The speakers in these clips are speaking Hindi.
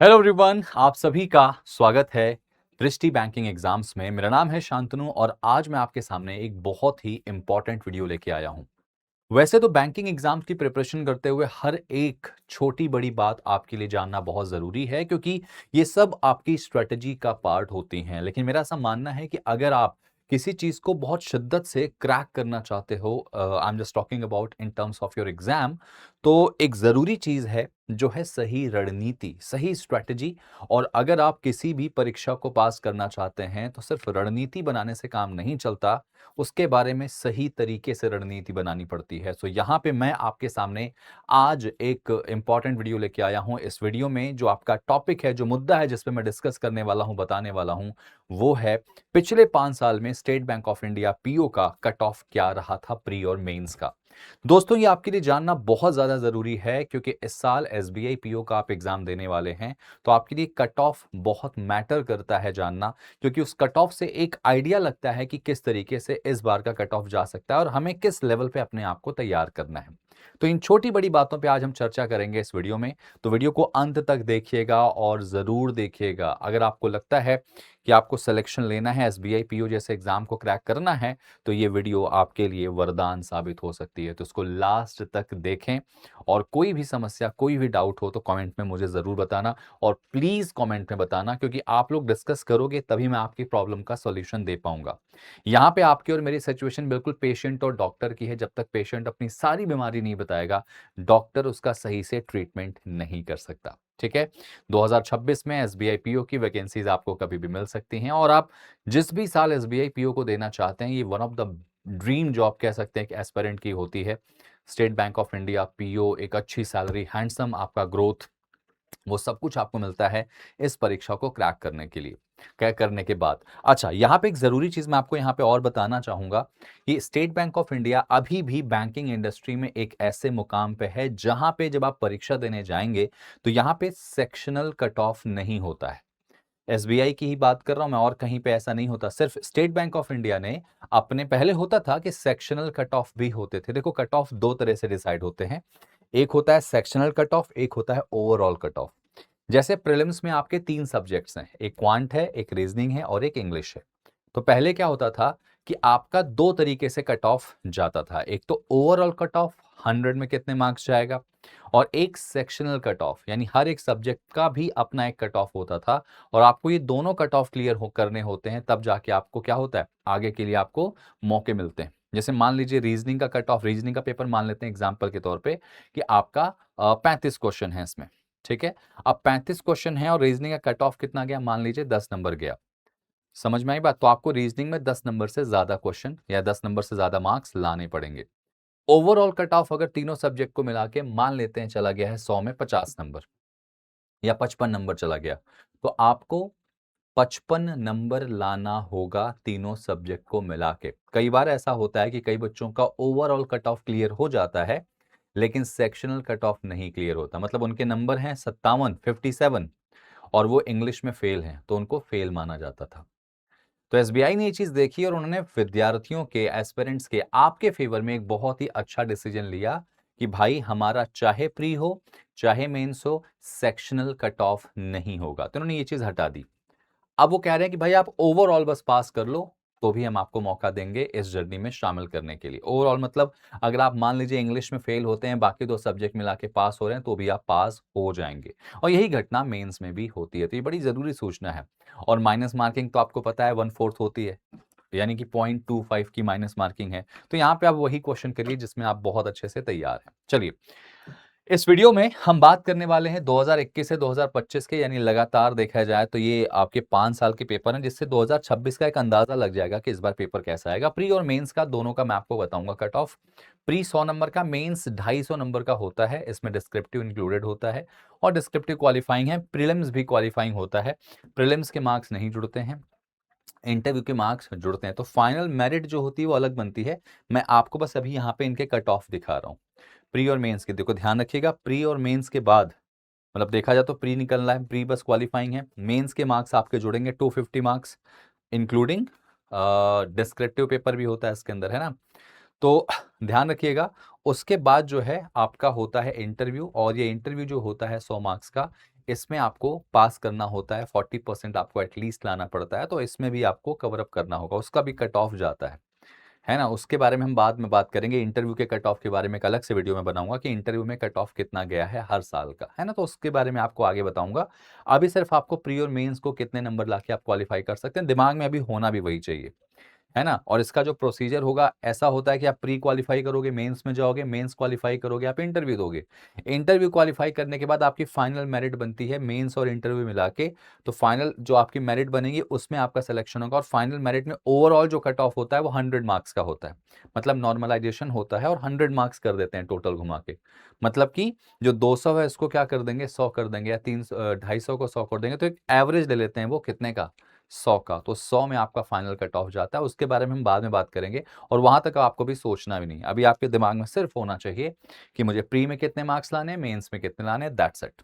हेलो एवरीवन, आप सभी का स्वागत है दृष्टि बैंकिंग एग्जाम्स में। मेरा नाम है शांतनु और आज मैं आपके सामने एक बहुत ही इंपॉर्टेंट वीडियो लेके आया हूं। वैसे तो बैंकिंग एग्जाम्स की प्रिपरेशन करते हुए हर एक छोटी बड़ी बात आपके लिए जानना बहुत जरूरी है, क्योंकि ये सब आपकी स्ट्रेटजी का पार्ट होती हैं। लेकिन मेरा ऐसा मानना है कि अगर आप किसी चीज को बहुत शिद्दत से क्रैक करना चाहते हो, I am just talking about in terms of your exam, तो एक जरूरी चीज है जो है सही रणनीति, सही स्ट्रेटजी। और अगर आप किसी भी परीक्षा को पास करना चाहते हैं तो सिर्फ रणनीति बनाने से काम नहीं चलता, उसके बारे में सही तरीके से रणनीति बनानी पड़ती है। सो यहाँ पे मैं आपके सामने आज एक इंपॉर्टेंट वीडियो लेके आया हूँ। इस वीडियो में जो आपका टॉपिक है, जो मुद्दा है जिस पे मैं डिस्कस करने वाला हूँ, बताने वाला हूँ, वो है पिछले 5 साल में state bank of India PO का कट ऑफ क्या रहा था प्री और मेंस का। दोस्तों, ये आपके लिए जानना बहुत ज्यादा जरूरी है, क्योंकि इस साल एसबीआई पीओ का आप एग्जाम देने वाले हैं। तो आपके लिए कट ऑफ बहुत मैटर करता है जानना, क्योंकि उस कट ऑफ से एक आइडिया लगता है कि किस तरीके से इस बार का कट ऑफ जा सकता है और हमें किस लेवल पे अपने आप को तैयार करना है। तो इन छोटी बड़ी बातों पे आज हम चर्चा करेंगे इस वीडियो में। तो वीडियो को अंत तक देखिएगा और जरूर देखिएगा। अगर आपको लगता है कि आपको सिलेक्शन लेना है, एसबीआई पीओ जैसे एग्जाम को क्रैक करना है, तो ये वीडियो आपके लिए वरदान साबित हो सकती है। तो इसको लास्ट तक देखें और कोई भी समस्या, कोई भी डाउट हो तो कमेंट में मुझे जरूर बताना। और प्लीज कमेंट में बताना, क्योंकि आप लोग डिस्कस करोगे तभी मैं आपकी प्रॉब्लम का सॉल्यूशन दे पाऊंगा। यहाँ पे आपकी और मेरी सिचुएशन बिल्कुल पेशेंट और डॉक्टर की है। जब तक पेशेंट अपनी सारी बीमारी नहीं बताएगा, डॉक्टर उसका सही से ट्रीटमेंट नहीं कर सकता। ठीक है। 2026 में एसबीआई पीओ की वैकेंसीज आपको कभी भी मिल सकती हैं, और आप जिस भी साल एसबीआई पीओ को देना चाहते हैं, ये one of the dream job कह सकते हैं कि एस्पिरेंट की होती है। State bank of India PO, एक अच्छी सैलरी, हैंडसम आपका ग्रोथ, वो सब कुछ आपको मिलता है इस परीक्षा को क्रैक करने के लिए, क्रैक करने के बाद। अच्छा, यहाँ पे एक जरूरी चीज मैं आपको यहाँ पे और बताना चाहूंगा कि स्टेट बैंक ऑफ इंडिया अभी भी बैंकिंग इंडस्ट्री में एक ऐसे मुकाम पे है जहां पे जब आप परीक्षा देने जाएंगे तो यहाँ पे सेक्शनल कट ऑफ नहीं होता है। एसबीआई की ही बात कर रहा हूं मैं, और कहीं पे ऐसा नहीं होता। सिर्फ स्टेट बैंक ऑफ इंडिया ने अपने, पहले होता था कि सेक्शनल कट ऑफ भी होते थे। देखो, कट ऑफ दो तरह से डिसाइड होते हैं, एक होता है सेक्शनल कट ऑफ, एक होता है ओवरऑल कट ऑफ। जैसे प्रीलिम्स में आपके 3 सब्जेक्ट्स हैं, एक क्वांट है, एक रीजनिंग है और एक इंग्लिश है। तो पहले क्या होता था कि आपका दो तरीके से कट ऑफ जाता था। एक तो ओवरऑल कट ऑफ, 100 में कितने मार्क्स जाएगा, और एक सेक्शनल कट ऑफ, यानी हर एक सब्जेक्ट का भी अपना एक कट ऑफ होता था। और आपको ये दोनों कट ऑफ क्लियर करने होते हैं, तब जाके आपको क्या होता है, आगे के लिए आपको मौके मिलते हैं। जैसे मान लीजिए रीजनिंग का कट ऑफ, रीजनिंग का पेपर मान लेते हैं एग्जाम्पल के तौर पे कि आपका 35 क्वेश्चन है इसमें। ठीक है। अब 35 क्वेश्चन है और रीजनिंग का कट ऑफ कितना गया, मान लीजिए 10 नंबर गया। समझ में आई बात? तो आपको रीजनिंग में 10 नंबर से ज्यादा क्वेश्चन या 10 नंबर से ज्यादा मार्क्स लाने पड़ेंगे। ओवरऑल कट ऑफ अगर तीनों सब्जेक्ट को मिला के मान लेते हैं चला गया है 100 में 50 नंबर, या 55 नंबर चला गया, तो आपको 55 नंबर लाना होगा तीनों सब्जेक्ट को मिला के। कई बार ऐसा होता है कि कई बच्चों का ओवरऑल कट ऑफ क्लियर हो जाता है, लेकिन सेक्शनल कट ऑफ नहीं क्लियर होता। मतलब उनके नंबर हैं 57 और वो इंग्लिश में फेल हैं, तो उनको फेल माना जाता था। तो एसबीआई ने ये चीज देखी और उन्होंने विद्यार्थियों के, एस्पिरेंट्स के, आपके फेवर में एक बहुत ही अच्छा डिसीजन लिया कि भाई हमारा चाहे प्री हो चाहे मेंस हो, सेक्शनल कट ऑफ नहीं होगा। तो उन्होंने ये चीज हटा दी। अब वो कह रहे हैं कि भाई आप ओवरऑल बस पास कर लो, तो भी हम आपको मौका देंगे इस जर्नी में शामिल करने के लिए। ओवरऑल मतलब अगर आप मान लीजिए इंग्लिश में फेल होते हैं, बाकी दो सब्जेक्ट मिला के पास हो रहे हैं, तो भी आप पास हो जाएंगे। और यही घटना मेंस में भी होती है। तो ये बड़ी जरूरी सूचना है। और माइनस मार्किंग तो आपको पता है 1/4 होती है, यानी कि 0.25 की माइनस मार्किंग है। तो यहाँ पे आप वही क्वेश्चन करिए जिसमें आप बहुत अच्छे से तैयार हैं। चलिए, इस वीडियो में हम बात करने वाले हैं 2021 से 2025 के, यानी लगातार देखा जाए तो ये आपके 5 साल के पेपर हैं, जिससे 2026 का एक अंदाजा लग जाएगा कि इस बार पेपर कैसा आएगा। प्री और मेंस का दोनों का मैं आपको बताऊंगा कट ऑफ। प्री 100 नंबर का, मेंस 250 नंबर का होता है। इसमें डिस्क्रिप्टिव इंक्लूडेड होता है और डिस्क्रिप्टिव क्वालिफाइंग है, प्रीलिम्स भी क्वालिफाइंग होता है। प्रीलिम्स के मार्क्स नहीं जुड़ते हैं, इंटरव्यू के मार्क्स जुड़ते हैं। तो फाइनल मेरिट जो होती है वो अलग बनती है। मैं आपको बस अभी यहाँ पे इनके कट ऑफ दिखा रहा हूँ प्री और मेंस के। देखो, ध्यान रखिएगा, प्री और मेंस के बाद, मतलब देखा जाए तो प्री निकलना है, प्री बस क्वालिफाइंग है। मेंस के मार्क्स आपके जुड़ेंगे 250 मार्क्स, इंक्लूडिंग डिस्क्रिप्टिव पेपर भी होता है इसके अंदर, है ना। तो ध्यान रखिएगा। उसके बाद जो है आपका होता है इंटरव्यू, और ये इंटरव्यू जो होता है 100 मार्क्स का, इसमें आपको पास करना होता है, 40% आपको एटलीस्ट लाना पड़ता है, तो इसमें भी आपको कवर अप करना होगा, उसका भी कट ऑफ जाता है ना? उसके बारे में हम बाद में बात करेंगे। इंटरव्यू के कट ऑफ के बारे में एक अलग से वीडियो में बनाऊंगा कि इंटरव्यू में कट ऑफ कितना गया है हर साल का, है ना? तो उसके बारे में आपको आगे बताऊंगा। अभी सिर्फ आपको प्री और मेंस को कितने नंबर लाके आप क्वालिफाई कर सकते हैं, दिमाग में अभी होना भी वही चाहिए, है ना? और इसका जो प्रोसीजर होगा ऐसा होता है कि आप प्री क्वालिफाई करोगे, मेंस में जाओगे, मेंस क्वालिफाई करोगे, आप इंटरव्यू दोगे। इंटरव्यू क्वालिफाई करने के बाद आपकी फाइनल मेरिट बनती है मेंस और इंटरव्यू मिला के। तो फाइनल जो आपकी मेरिट बनेगी उसमें आपका सिलेक्शन होगा, और फाइनल मेरिट में ओवरऑल जो कट ऑफ होता है वो 100 मार्क्स का होता है। मतलब नॉर्मलाइजेशन होता है और 100 मार्क्स कर देते हैं टोटल घुमा के। मतलब कि जो 200 है इसको क्या कर देंगे, 100 कर देंगे, या 250 को 100 कर देंगे, तो एक एवरेज ले लेते हैं वो कितने का, 100 का। तो 100 में आपका फाइनल कट ऑफ जाता है, उसके बारे में हम बाद में बात करेंगे। और वहां तक आपको भी सोचना भी नहीं, अभी आपके दिमाग में सिर्फ होना चाहिए कि मुझे प्री में कितने मार्क्स लाने हैं, मेंस में कितने लाने हैं, दैट्स इट।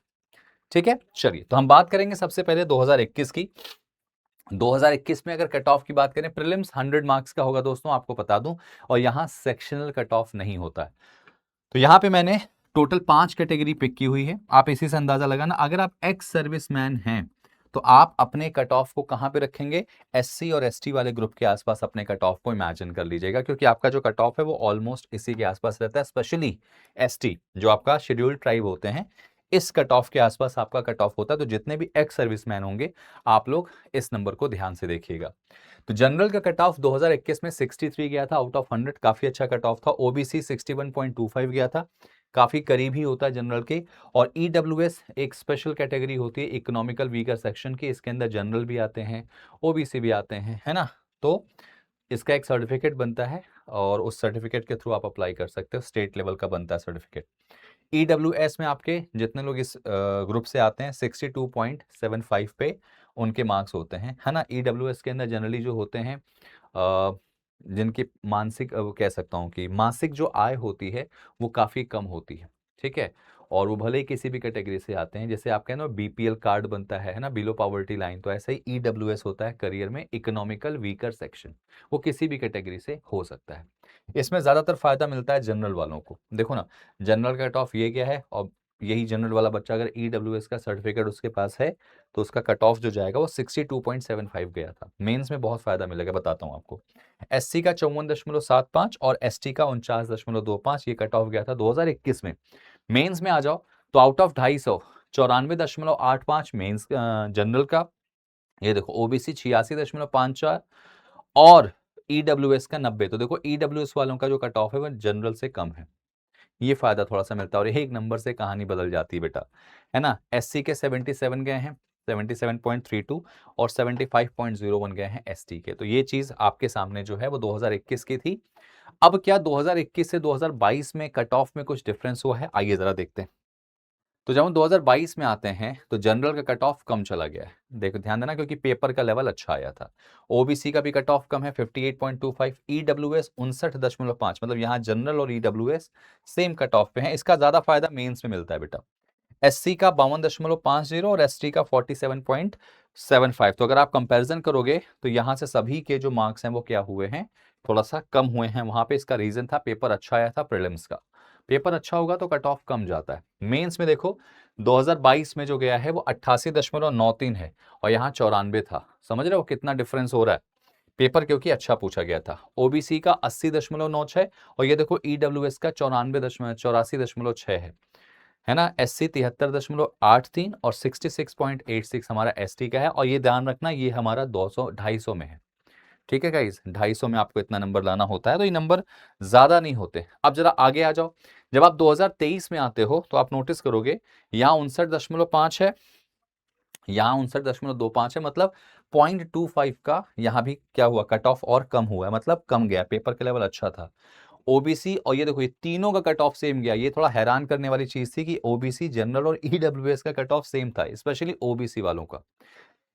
ठीक है, चलिए तो हम बात करेंगे सबसे पहले 2021 की। 2021 में अगर कट ऑफ की बात करें, प्रीलिम्स 100 मार्क्स का होगा दोस्तों, आपको बता दूं, और यहां सेक्शनल कट ऑफ नहीं होता है। तो यहां पे मैंने टोटल 5 कैटेगरी पिक की हुई है, आप इसी से अंदाजा लगाना। अगर आप एक्स सर्विसमैन हैं तो आप अपने कट ऑफ को कहां पे रखेंगे, एससी और एसटी वाले ग्रुप के आसपास अपने कट ऑफ को इमेजिन कर लीजिएगा, क्योंकि आपका जो कट ऑफ है वो ऑलमोस्ट इसी के आसपास रहता है। स्पेशली एसटी जो आपका शेड्यूल्ड ट्राइब होते हैं, इस कट ऑफ के आसपास आपका कट ऑफ होता है। तो जितने भी एक्स सर्विसमैन होंगे आप लोग इस नंबर को ध्यान से देखिएगा। तो जनरल का कट ऑफ 2021 में 63 गया था आउट ऑफ 100, काफी अच्छा कट ऑफ था। ओबीसी 61.25 गया था, काफी करीब ही होता है जनरल के। और ईडब्ल्यूएस एक स्पेशल कैटेगरी होती है इकोनॉमिकल वीकर सेक्शन की, इसके अंदर जनरल भी आते हैं, ओबीसी भी आते हैं, है ना? तो इसका एक सर्टिफिकेट बनता है और उस सर्टिफिकेट के थ्रू आप अप्लाई कर सकते हो, स्टेट लेवल का बनता है सर्टिफिकेट। ईडब्ल्यूएस में आपके जितने लोग इस ग्रुप से आते हैं 62.75 पे उनके मार्क्स होते हैं, है ना? ईडब्ल्यूएस के अंदर जनरली जो होते हैं जिनकी मानसिक वो कह सकता हूँ कि मासिक जो आय होती है वो काफ़ी कम होती है, ठीक है? और वो भले ही किसी भी कैटेगरी से आते हैं, जैसे आप कहें ना बीपीएल कार्ड बनता है ना, बिलो पॉवर्टी लाइन, तो ऐसा ही ईडब्ल्यूएस होता है करियर में, इकोनॉमिकल वीकर सेक्शन। वो किसी भी कैटेगरी से हो सकता है। इसमें ज़्यादातर फायदा मिलता है जनरल वालों को। देखो ना, जनरल कट ऑफ ये क्या है, और यही जनरल वाला बच्चा अगर ईडब्ल्यूएस का सर्टिफिकेट उसके पास है तो उसका कट ऑफ जो जाएगा वो 62.75 गया था। मेंस में बहुत फायदा मिलेगा, बताता हूँ आपको। एससी का 54.75 और एसटी का 49.25 ये कट ऑफ गया था 2021 में। मेंस में आ जाओ तो आउट ऑफ 250 94.85 मेंस जनरल का। ये देखो ओबीसी 86.54 और ईडब्ल्यूएस का 90। तो देखो ईडब्ल्यूएस वालों का जो कट ऑफ है वो जनरल से कम है, ये फायदा थोड़ा सा मिलता है। और यही एक नंबर से कहानी बदल जाती है बेटा, है ना? एससी के 77 गए हैं, 77.32, और 75.01 गए हैं एसटी के। तो ये चीज आपके सामने जो है वो 2021 की थी। अब क्या 2021 से 2022 में कट ऑफ में कुछ डिफरेंस हुआ है, आइए जरा देखते हैं। तो जब हम 2022 में आते हैं तो जनरल का कट ऑफ कम चला गया है, देखो ध्यान देना, क्योंकि पेपर का लेवल अच्छा आया था। ओबीसी का भी कट ऑफ कम है 58.25, ईडब्ल्यूएस 59.5, मतलब यहाँ जनरल और ईडब्ल्यूएस सेम कट ऑफ पे है। इसका ज्यादा फायदा मेंस में मिलता है बेटा। एससी का 52.50 और एसटी का 47.75। तो अगर आप कंपैरिजन करोगे तो यहाँ से सभी के जो मार्क्स हैं वो क्या हुए हैं, थोड़ा सा कम हुए हैं वहां पे। इसका रीजन था पेपर अच्छा आया था प्रीलिम्स का, पेपर अच्छा होगा तो कट ऑफ कम जाता है। मेंस में देखो 2022 में जो गया है वो 88.93 है और यहाँ 94 था। समझ रहे हो कितना डिफरेंस हो रहा है, पेपर क्योंकि अच्छा पूछा गया था। ओबीसी का 80.96 और ये देखो ईडब्ल्यूएस का 84.6 है ना? एससी 73.83 और 66.86 हमारा एसटी का है। और ये ध्यान रखना ये हमारा 250 में है, ठीक है गाइस? 250 में आपको इतना नंबर लाना होता है, तो ये नंबर ज्यादा नहीं होते। अब जरा आगे आ जाओ, जब आप 2023 में आते हो तो आप नोटिस करोगे यहाँ 59.5 है, यहाँ 59.25 है, मतलब 0.25 का यहाँ भी क्या हुआ, कट ऑफ और कम हुआ है, मतलब कम गया, पेपर का लेवल अच्छा था। ओबीसी और ये देखो ये तीनों का कट ऑफ सेम गया। ये थोड़ा हैरान करने वाली चीज थी कि ओबीसी, जनरल और ईडब्ल्यूएस का कट ऑफ सेम था, स्पेशली ओबीसी वालों का।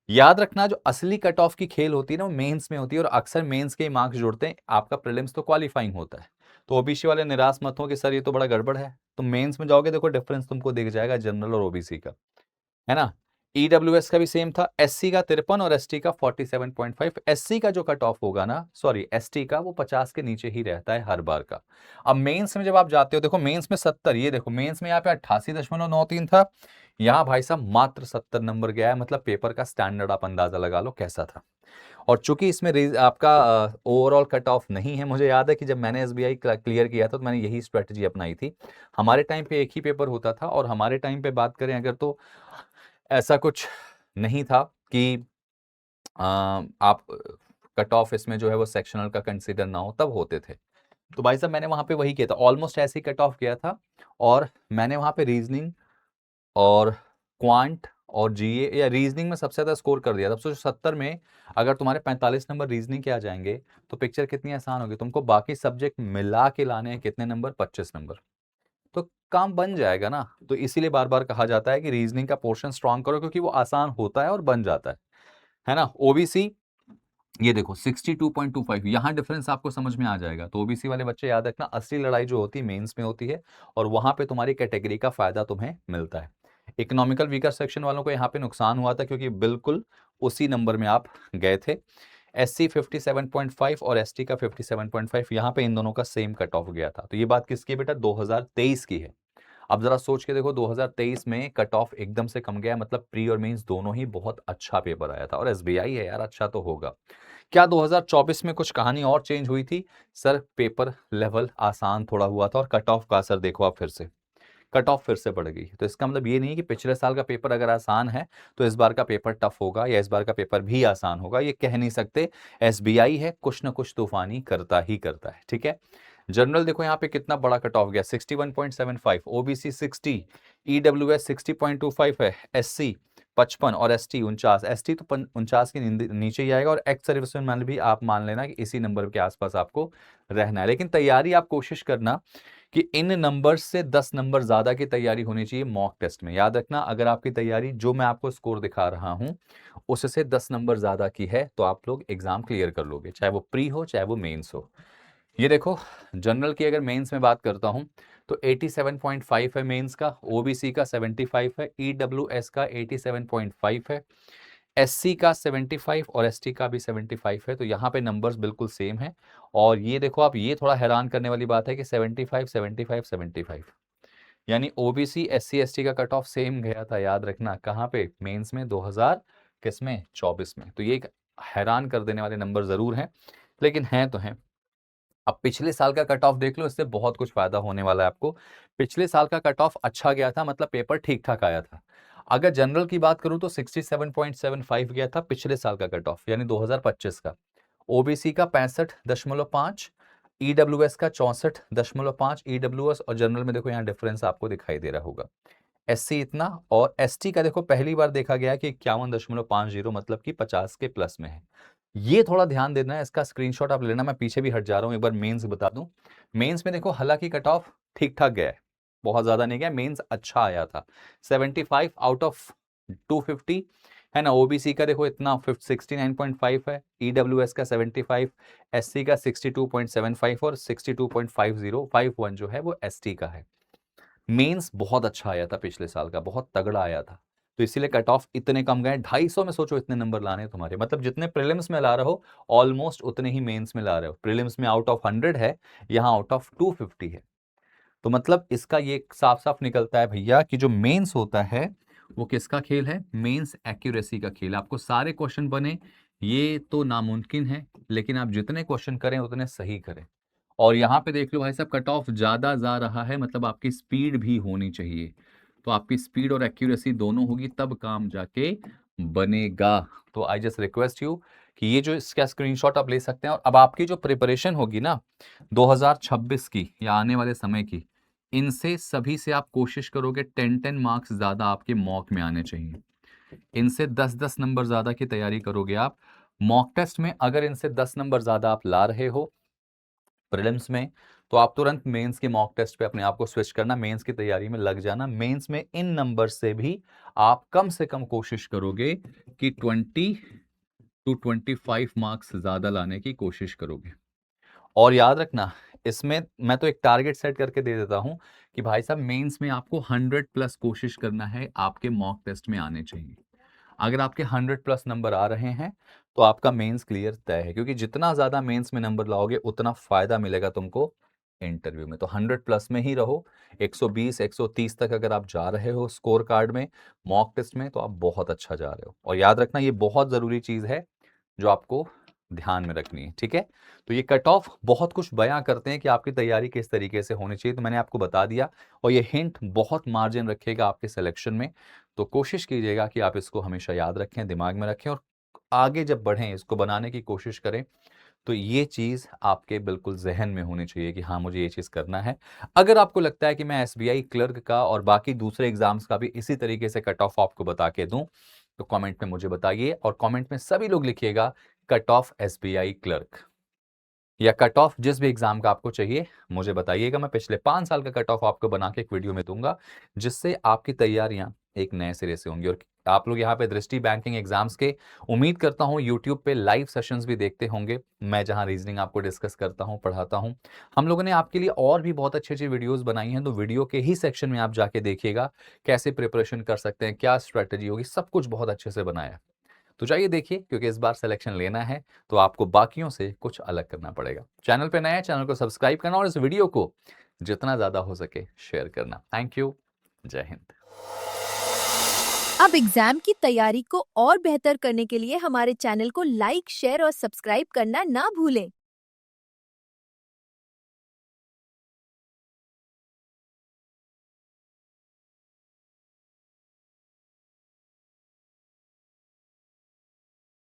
याद रखना जो असली कट ऑफ की खेल होती है ना वो मेंस में होती है, और अक्सर मेंस के मार्क्स जुड़ते हैं, आपका प्रीलिम्स तो क्वालिफाइंग होता है। तो ओबीसी वाले निराश मत हो कि सर ये तो बड़ा गड़बड़ है, तो मेंस में जाओगे देखो डिफरेंस तुमको दिख जाएगा जनरल और ओबीसी का, है ना? ईडब्ल्यूएस का भी सेम था, एससी का 53 और एसटी का 47.5। एससी का जो कट ऑफ होगा ना, सॉरी एसटी का, वो 50 के नीचे ही रहता है हर बार का। अब मेंस में जब आप जाते हो देखो मेंस में 70, ये देखो मेंस में यहाँ पे 88.93 था, यहाँ भाई साहब मात्र 70 नंबर गया है, मतलब पेपर का स्टैंडर्ड आप अंदाजा लगा लो कैसा था। और चूंकि इसमें आपका ओवरऑल कट ऑफ नहीं है, मुझे याद है कि जब मैंने एसबीआई क्लियर किया था तो मैंने यही स्ट्रेटजी अपनाई थी। हमारे टाइम पे एक ही पेपर होता था, और हमारे टाइम पे बात करें अगर तो ऐसा कुछ नहीं था कि आप कट ऑफ इसमें जो है वो सेक्शनल का कंसीडर ना हो, तब होते थे। तो भाई साहब मैंने वहां पे वही किया था, ऑलमोस्ट ऐसे ही कट ऑफ किया था। और मैंने वहां पे रीजनिंग और क्वांट और जीए, या रीजनिंग में सबसे ज्यादा स्कोर कर दिया था। अब सोचो 70 में अगर तुम्हारे 45 नंबर रीजनिंग के आ जाएंगे तो पिक्चर कितनी आसान होगी। तुमको बाकी सब्जेक्ट मिला के लाने हैं कितने नंबर, 25 नंबर, तो काम बन जाएगा ना। तो इसीलिए बार बार कहा जाता है कि रीजनिंग का पोर्शन स्ट्रांग करो, क्योंकि वो आसान होता है और बन जाता है ना। ओबीसी ये देखो 62.25, यहाँ डिफरेंस आपको समझ में आ जाएगा। तो ओबीसी वाले बच्चे याद रखना, असली लड़ाई जो होती है मेंस में होती है, और वहां पे तुम्हारी कैटेगरी का फायदा तुम्हें मिलता है। इकोनॉमिकल वीकर सेक्शन वालों को यहाँ पे नुकसान हुआ था, क्योंकि बिल्कुल उसी नंबर में आप गए थे। एससी 57.5 और एसटी का 57.5, यहाँ पे इन दोनों का सेम कट ऑफ गया था। तो ये बात किसकी है बेटा, 2023 की है। अब जरा सोच के देखो, 2023 में कट ऑफ एकदम से कम गया, मतलब प्री और मेंस दोनों ही बहुत अच्छा पेपर आया था। और एसबीआई है यार, अच्छा तो होगा। क्या 2024 में कुछ कहानी और चेंज हुई थी? सर पेपर लेवल आसान थोड़ा हुआ था, और कट ऑफ का असर देखो आप, फिर से कट ऑफ फिर से बढ़ गई। तो इसका मतलब ये नहीं कि पिछले साल का पेपर अगर आसान है तो इस बार का पेपर टफ होगा, या इस बार का पेपर भी आसान होगा, ये कह नहीं सकते। एसबीआई है, कुछ ना कुछ तूफानी करता ही करता है, ठीक है। जनरल देखो यहाँ पे कितना बड़ा कट ऑफ गया, 61.75, ओबीसी 60, ईडब्ल्यूएस 60.25 है, एससी 55 और एसटी 49। एसटी तो 49 के नीचे ही आएगा, और एक्स सर्विसमैन मैन भी आप मान लेना कि इसी नंबर के आसपास आपको रहना है। लेकिन तैयारी आप कोशिश करना कि इन नंबर से 10 नंबर ज्यादा की तैयारी होनी चाहिए मॉक टेस्ट में। याद रखना, अगर आपकी तैयारी जो मैं आपको स्कोर दिखा रहा हूं उससे 10 नंबर ज्यादा की है तो आप लोग एग्जाम क्लियर कर लोगे, चाहे वो प्री हो चाहे वो मेंस हो। ये देखो, जनरल की अगर मेंस में बात करता हूं तो 87.5 है मेंस का, ओबीसी का 75 है, ईडब्ल्यूएस का 87.5 है, एससी का 75 और एसटी का भी 75 है। तो यहाँ पे नंबर्स बिल्कुल सेम है। और ये देखो आप, ये थोड़ा हैरान करने वाली बात है कि 75 75 75, यानी ओबीसी एससी एसटी का कट ऑफ सेम गया था। याद रखना कहाँ पे, मेंस में 2000 किसमें 24 में। तो ये एक हैरान कर देने वाले नंबर जरूर हैं, लेकिन हैं तो हैं। अब पिछले साल का कट ऑफ देख लो, इससे बहुत कुछ फायदा होने वाला है आपको। पिछले साल का कट ऑफ अच्छा गया था, मतलब पेपर ठीक ठाक आया था। अगर जनरल की बात करूं तो 67.75 गया था पिछले साल का कट ऑफ, यानी 2025 का। ओबीसी का 65.5, ईडब्ल्यूएस का 64.5, ईडब्ल्यूएस और जनरल में देखो यहाँ डिफरेंस आपको दिखाई दे रहा होगा। एससी इतना, और एसटी का देखो पहली बार देखा गया कि 51.50, मतलब कि 50 के प्लस में है। ये थोड़ा ध्यान देना है, इसका स्क्रीनशॉट आप लेना। मैं पीछे भी हट जा रहा हूं, एक बार मेंस बता दूं। मेंस में देखो हालांकि कट ऑफ ठीक ठाक गया है, बहुत ज्यादा नहीं गया, मेंस अच्छा आया था, 75 आउट ऑफ 250 है ना। ओबीसी का देखो इतना 69.5 है, ईडब्ल्यूएस का 75, एससी का 62.75 और 62.5051 जो है वो एसटी का है। मेंस बहुत अच्छा आया था पिछले साल का, बहुत तगड़ा आया था। तो इसीलिए कट ऑफ इतने कम गए, 250 में सोचो इतने नंबर लाने तुम्हारे, मतलब जितने प्रीलिम्स में ला रहे हो ऑलमोस्ट उतने ही मेंस में ला रहे हो। प्रीलिम्स में आउट ऑफ 100 है, यहाँ आउट ऑफ 250 है। तो मतलब इसका ये साफ साफ निकलता है भैया कि जो मेंस होता है वो किसका खेल है, मेंस एक्यूरेसी का खेल। आपको सारे क्वेश्चन बने ये तो नामुमकिन है, लेकिन आप जितने क्वेश्चन करें उतने सही करें। और यहाँ पे देख लो भाई साहब, कट ऑफ ज्यादा जा रहा है, मतलब आपकी स्पीड भी होनी चाहिए। तो आपकी स्पीड और एक्यूरेसी दोनों होगी तब काम जाके बनेगा। तो आई जस्ट रिक्वेस्ट यू कि ये जो इसका स्क्रीनशॉट आप ले सकते हैं। और अब आपकी जो प्रिपरेशन होगी ना 2026 की या आने वाले समय की, इनसे सभी से आप कोशिश करोगे 10-10 मार्क्स ज्यादा आपके मॉक में आने चाहिए। इनसे 10-10 नंबर ज्यादा की तैयारी करोगे आप मॉक टेस्ट में। अगर इनसे 10 नंबर ज्यादा आप ला रहे हो प्रीलिम्स में, तो आप तुरंत मेंस के मॉक टेस्ट पे अपने आप को स्विच करना, मेंस की तैयारी में लग जाना। मेंस में इन नंबर से भी आप कम से कम कोशिश करोगे कि 20 to 25 मार्क्स ज्यादा लाने की कोशिश करोगे। और याद रखना, इसमें मैं तो एक टारगेट सेट करके दे देता हूं कि भाई साहब मेंस में आपको 100 प्लस कोशिश करना है, आपके मॉक टेस्ट में आने चाहिए। अगर आपके 100 प्लस नंबर आ रहे हैं तो आपका मेंस क्लियर तय है, क्योंकि जितना ज्यादा मेंस में नंबर लाओगे उतना फायदा मिलेगा तुमको इंटरव्यू में। तो 100 प्लस में ही रहो। 120 130 तक अगर आप जा रहे हो स्कोर कार्ड में, मॉक टेस्ट में, तो आप बहुत अच्छा जा रहे हो। और याद रखना ये बहुत ज़रूरी चीज़ है जो आपको ध्यान में रखनी है, ठीक है। तो ये कट ऑफ बहुत कुछ बयां करते हैं कि आपकी तैयारी किस तरीके से होनी चाहिए, तो मैंने आपको बता दिया। और ये हिंट बहुत मार्जिन रखेगा आपके सिलेक्शन में। तो कोशिश कीजिएगा कि आप इसको हमेशा याद रखें, दिमाग में रखें, और आगे जब बढ़ें इसको बनाने की कोशिश करें। तो ये चीज़ आपके बिल्कुल ज़हन में होनी चाहिए कि हाँ, मुझे ये चीज़ करना है। अगर आपको लगता है कि मैं एसबीआई क्लर्क का और बाकी दूसरे एग्जाम्स का भी इसी तरीके से कट ऑफ आपको बता के दूं, तो कमेंट में मुझे बताइए। और कमेंट में सभी लोग लिखिएगा कट ऑफ एसबीआई क्लर्क, या कट ऑफ जिस भी एग्जाम का आपको चाहिए मुझे बताइएगा। मैं पिछले 5 साल का कट ऑफ आपको बना के एक वीडियो में दूंगा, जिससे आपकी तैयारियां एक नए सिरे से होंगी। और आप लोग यहाँ पे दृष्टि बैंकिंग एग्जाम्स के उम्मीद करता हूँ यूट्यूब पे लाइव सेशंस भी देखते होंगे, मैं जहां रीजनिंग आपको डिस्कस करता हूँ, पढ़ाता हूँ। हम लोगों ने आपके लिए और भी बहुत अच्छी अच्छी वीडियोस बनाई हैं, तो वीडियो के ही सेक्शन में आप जाके देखिएगा कैसे प्रिपरेशन कर सकते हैं, क्या स्ट्रेटेजी होगी, सब कुछ बहुत अच्छे से बनाया है। तो जाइए देखिए, क्योंकि इस बार सिलेक्शन लेना है तो आपको बाकियों से कुछ अलग करना पड़ेगा। चैनल पे नया है, चैनल को सब्सक्राइब करना और इस वीडियो को जितना ज्यादा हो सके शेयर करना। Thank you. जय हिंद। अब एग्जाम की तैयारी को और बेहतर करने के लिए हमारे चैनल को लाइक, शेयर और सब्सक्राइब करना ना भूलें।